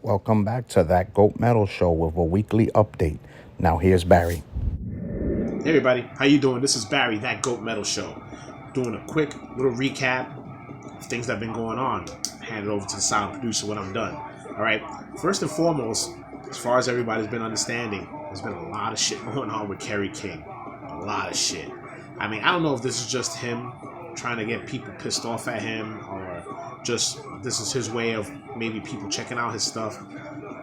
Welcome back to That Goat Metal Show with a weekly update. Now here's Barry. Hey everybody, how you doing? This is Barry, That Goat Metal Show. Doing a quick little recap of things that have been going on. Hand it over to the silent producer when I'm done. Alright, first and foremost, as far as everybody's been understanding, there's been a lot of shit going on with Kerry King. A lot of shit. I mean, I don't know if this is just him trying to get people pissed off at him or just this is his way of maybe people checking out his stuff.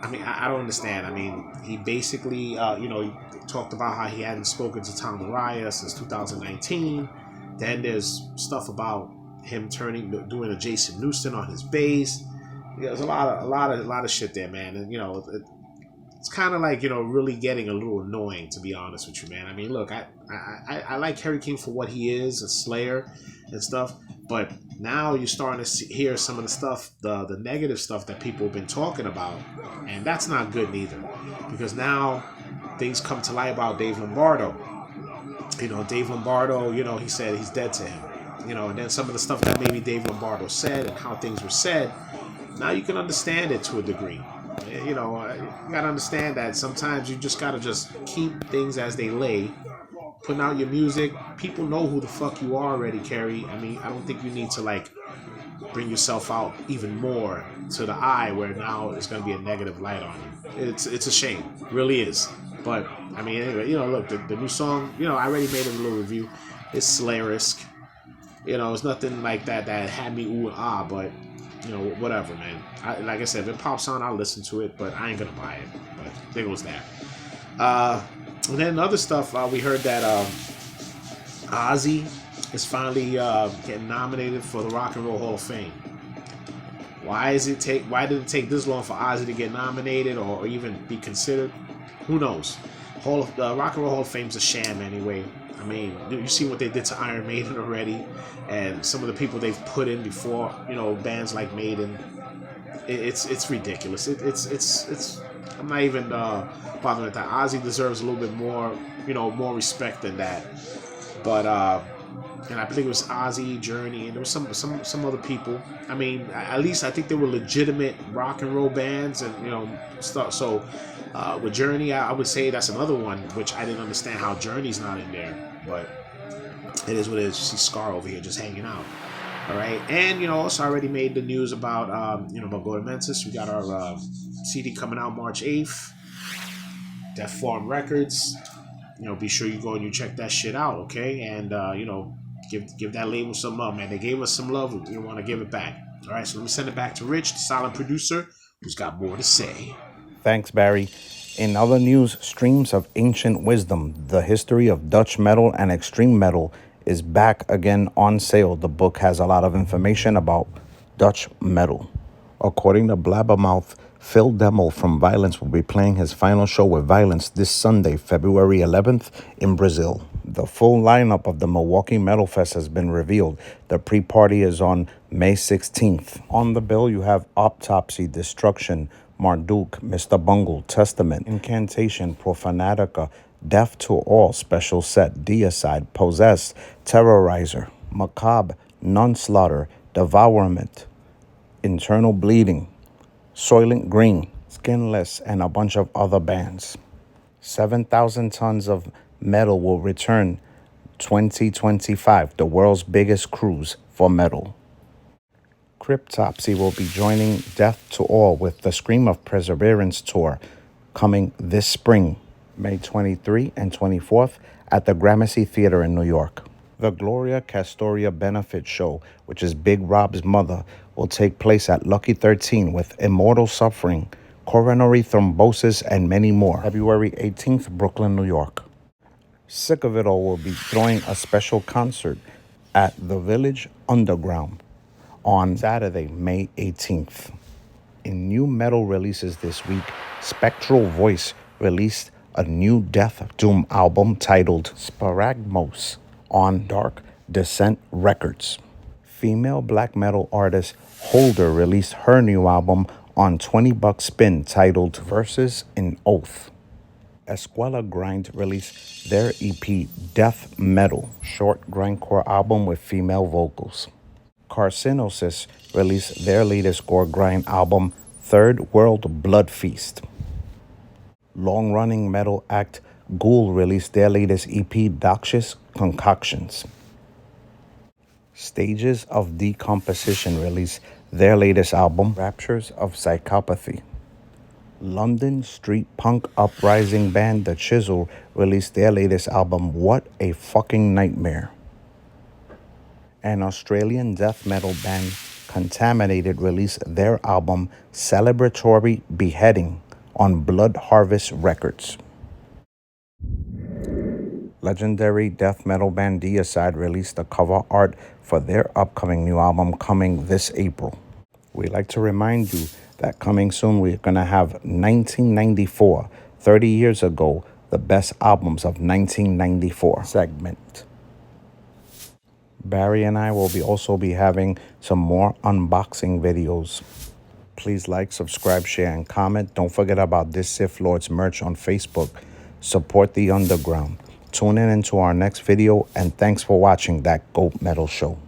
I mean, I don't understand. I mean, he basically, he talked about how he hadn't spoken to Tom Araya since 2019. Then there's stuff about him doing a Jason Newston on his bass. Yeah, there's a lot of shit there, man. And it's kind of like really getting a little annoying, to be honest with you, man. I mean, look, I like Kerry King for what he is, a Slayer and stuff, but now you're starting to hear some of the stuff, the negative stuff that people have been talking about, and that's not good neither, because now things come to light about Dave Lombardo. Dave Lombardo, he said he's dead to him. And then some of the stuff that maybe Dave Lombardo said and how things were said, now you can understand it to a degree. You gotta understand that sometimes you just gotta just keep things as they lay. Putting out your music, people know who the fuck you are already, Kerry. I mean, I don't think you need to bring yourself out even more to the eye where now it's gonna be a negative light on you. It's a shame, it really is. But I mean, anyway, look, the new song, I already made a little review. It's Slayer-esque. It's nothing like that had me ooh and ah, but whatever, man. Like I said, if it pops on, I'll listen to it, but I ain't gonna buy it. But there goes that. And then other stuff, we heard that Ozzy is finally getting nominated for the Rock and Roll Hall of Fame. Why did it take this long for Ozzy to get nominated or even be considered? Who knows? Rock and Roll Hall of Fame's a sham anyway. I mean, you see what they did to Iron Maiden already, and some of the people they've put in before, bands like Maiden. It's ridiculous. It's. I'm not even bothering with that. Ozzy deserves a little bit more, more respect than that. But and I think it was Ozzy, Journey, and there was some other people. I mean, at least I think they were legitimate rock and roll bands, and stuff. So with Journey, I would say that's another one which I didn't understand how Journey's not in there, but it is what it is. You see Scar over here just hanging out. All right, and also already made the news about about goatamentise. We got our CD coming out March 8th. Def Farm Records. Be sure you go and you check that shit out, okay? And give that label some love, man. They gave us some love. We want to give it back. All right, so let me send it back to Rich, the silent producer, who's got more to say. Thanks, Barry. In other news, Streams of Ancient Wisdom, The History of Dutch Metal and Extreme Metal, is back again on sale. The book has a lot of information about Dutch metal. According to Blabbermouth, Phil Demmel from Violence will be playing his final show with Violence this Sunday, February 11th in Brazil. The full lineup of the Milwaukee Metal Fest has been revealed. The pre-party is on May 16th. On the bill, you have Autopsy, Destruction, Marduk, Mr. Bungle, Testament, Incantation, Profanatica, Death to All, Special Set, Deicide, Possessed, Terrorizer, Macabre, Nunslaughter, Devourment, Internal Bleeding, Soylent Green, Skinless, and a bunch of other bands. 7,000 tons of metal will return 2025, the world's biggest cruise for metal. Cryptopsy will be joining Death to All with the Scream of Perseverance tour coming this spring, May 23 and 24th at the Gramercy Theater in New York. The Gloria Castoria Benefit Show, which is Big Rob's mother, will take place at Lucky 13 with Immortal Suffering, Coronary Thrombosis, and many more. February 18th, Brooklyn, New York. Sick of It All will be throwing a special concert at the Village Underground on Saturday, May 18th. In new metal releases this week, Spectral Voice released a new Death Doom album titled Sparagmos on Dark Descent Records. Female black metal artist Holder released her new album on 20 Buck Spin titled Verses in Oath. Escuela Grind released their EP Death Metal, short grindcore album with female vocals. Carcinosis released their latest gore grind album Third World Blood Feast. Long-running metal act Ghoul released their latest EP, Noxious Concoctions. Stages of Decomposition released their latest album, Raptures of Psychopathy. London street punk uprising band The Chisel released their latest album, What a Fucking Nightmare. And Australian death metal band Contaminated released their album, Celebratory Beheading, on Blood Harvest Records. Legendary death metal band Deicide released the cover art for their upcoming new album coming this April. We'd like to remind you that coming soon we're going to have 1994, 30 years ago, the best albums of 1994 segment. Barry and I will also be having some more unboxing videos. Please like, subscribe, share, and comment. Don't forget about this Sith Lord's merch on Facebook. Support the underground. Tune in into our next video, and thanks for watching That Goat Metal Show.